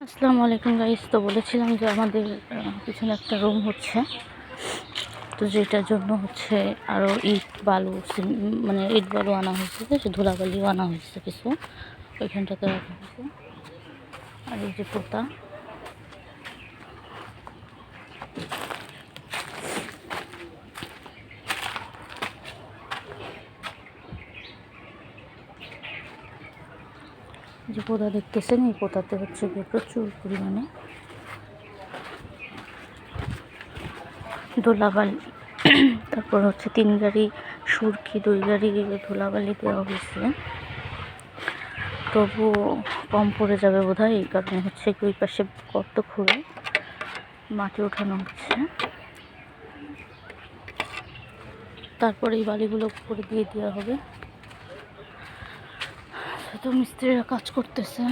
আসসালামু আলাইকুম গাইস। তো বলেছিলাম যে আমাদের পিছনে একটা রুম হচ্ছে, তো যেটার জন্য হচ্ছে আরও ইট বালু মানে ইট বালু আনা হয়েছে, সে ধুলাবালিও আনা হয়েছে কিছু ওইখানটাতে রাখা হয়েছে। আর এই যে পোতা, যে পোতা দেখতেছেন, এই পোতাতে হচ্ছে প্রচুর পরিমাণে ধুলাবালি, তারপর হচ্ছে 3 গাড়ি সুরকি, 2 গাড়ি ধুলাবালি দেওয়া হয়েছে। তবু কম পড়ে যাবে বোধহয়, এই কারণে হচ্ছে ওই পাশে গর্ত খুঁড়ে মাটি ওঠানো হচ্ছে। তারপরে এই বালিগুলো করে দিয়ে দেওয়া হবে। তো মিস্ত্রিরা কাজ করতেছে।